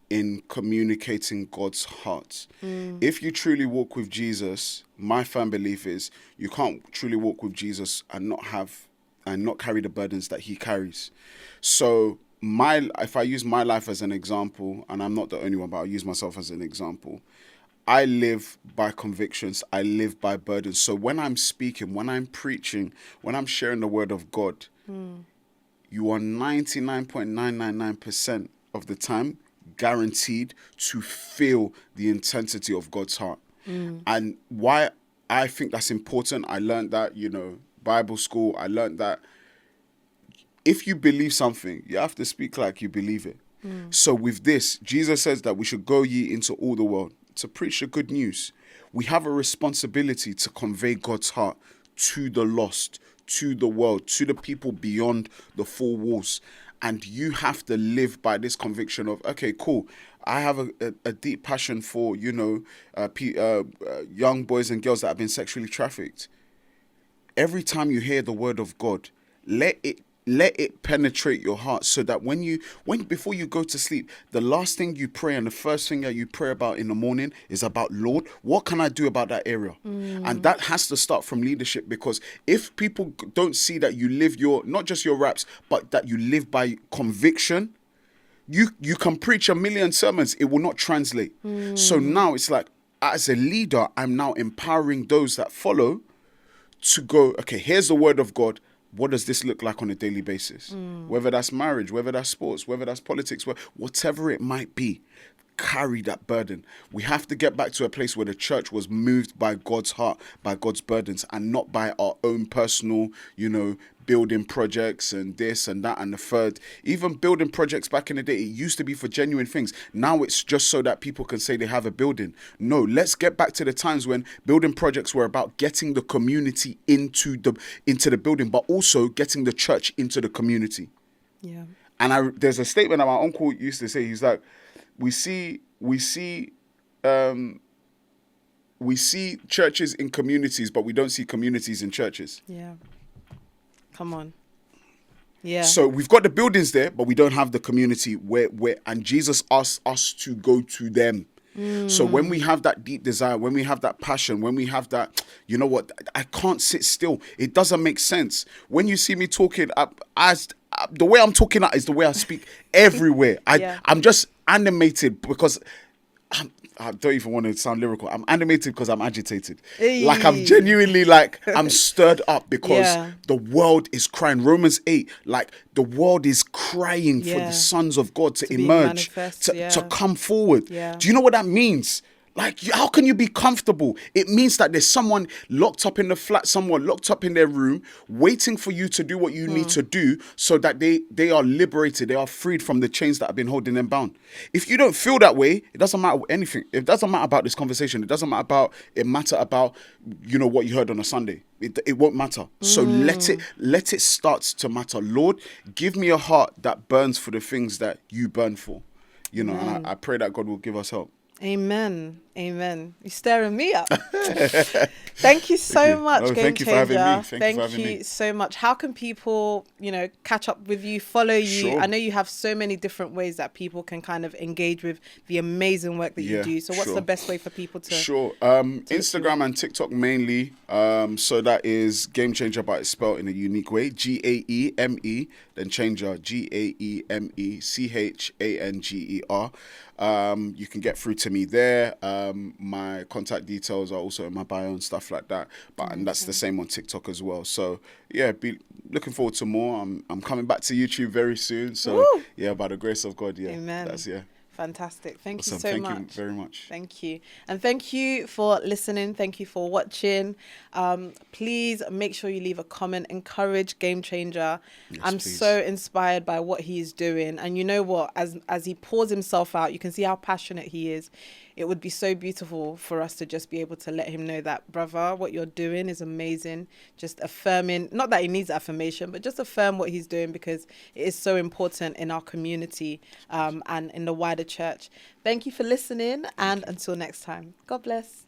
in communicating God's heart. If you truly walk with Jesus, my firm belief is you can't truly walk with Jesus and not carry the burdens that he carries. So if I use my life as an example, and I'm not the only one, but I'll use myself as an example, I live by convictions. I live by burdens. So when I'm speaking, when I'm preaching, when I'm sharing the word of God, you are 99.999% of the time guaranteed to feel the intensity of God's heart. And why I think that's important, I learned that, Bible school, I learned that if you believe something, you have to speak like you believe it. So with this, Jesus says that we should go ye into all the world to preach the good news. We have a responsibility to convey God's heart to the lost, to the world, to the people beyond the four walls. And you have to live by this conviction of, okay, cool, I have a deep passion for, young boys and girls that have been sexually trafficked. Every time you hear the word of God, let it penetrate your heart, so that before you go to sleep, the last thing you pray and the first thing that you pray about in the morning is about, Lord, what can I do about that area? And that has to start from leadership, because if people don't see that you live not just your raps, but that you live by conviction, you can preach 1,000,000 sermons, it will not translate. So now it's like, as a leader, I'm now empowering those that follow to go, okay, here's the word of God. What does this look like on a daily basis? Whether that's marriage, whether that's sports, whether that's politics, whatever it might be, carry that burden. We have to get back to a place where the church was moved by God's heart, by God's burdens, and not by our own personal, building projects and this and that and the third. Even building projects back in the day, it used to be for genuine things. Now it's just so that people can say they have a building. No, let's get back to the times when building projects were about getting the community into the building, but also getting the church into the community. Yeah. And there's a statement that my uncle used to say. He's like, we see churches in communities, but we don't see communities in churches. Yeah. Come on. Yeah. So we've got the buildings there, but we don't have the community and Jesus asks us to go to them. So when we have that deep desire, when we have that passion, when we have that, I can't sit still. It doesn't make sense. When you see me talking, the way I'm talking is the way I speak everywhere. I'm just animated because I don't even want to sound lyrical. I'm animated because I'm agitated. Hey. Like I'm genuinely like, I'm stirred up because Yeah. the world is crying. Romans 8, like the world is crying for Yeah. the sons of God to be emerge, manifest, to yeah. come forward. Yeah. Do you know what that means? Like, how can you be comfortable? It means that there's someone locked up in the flat, someone locked up in their room, waiting for you to do what you need to do so that they are liberated, they are freed from the chains that have been holding them bound. If you don't feel that way, it doesn't matter anything. It doesn't matter about this conversation. It doesn't matter about, you know, what you heard on a Sunday. It won't matter. So let it start to matter. Lord, give me a heart that burns for the things that you burn for. You know, and I pray that God will give us help. Amen. Amen. You're stirring me up. Thank you so much, Gamechanger. Thank you for having me. Thank you so much. How can people, you know, catch up with you, follow you? Sure. I know you have so many different ways that people can kind of engage with the amazing work that you do. So what's the best way for people to? Sure. Instagram and TikTok mainly. So that is Gamechanger, but it's spelled in a unique way. GAEME, then Changer, GAEMECHANGER. You can get through to me there. My contact details are also in my bio and stuff like that. And that's the same on TikTok as well. So yeah, be looking forward to more. I'm coming back to YouTube very soon. So Woo! Yeah, by the grace of God, yeah. Amen. That's Fantastic. Thank awesome. you so much. Thank you very much. Thank you. And thank you for listening. Thank you for watching. Please make sure you leave a comment. Encourage Gamechanger. I'm please. so inspired by what he's doing. And you know what? As he pours himself out, you can see how passionate he is. It would be so beautiful for us to just be able to let him know that, brother, what you're doing is amazing. Just affirming, not that he needs affirmation, but just affirm what he's doing because it is so important in our community and in the wider church. Thank you for listening. And until next time, God bless.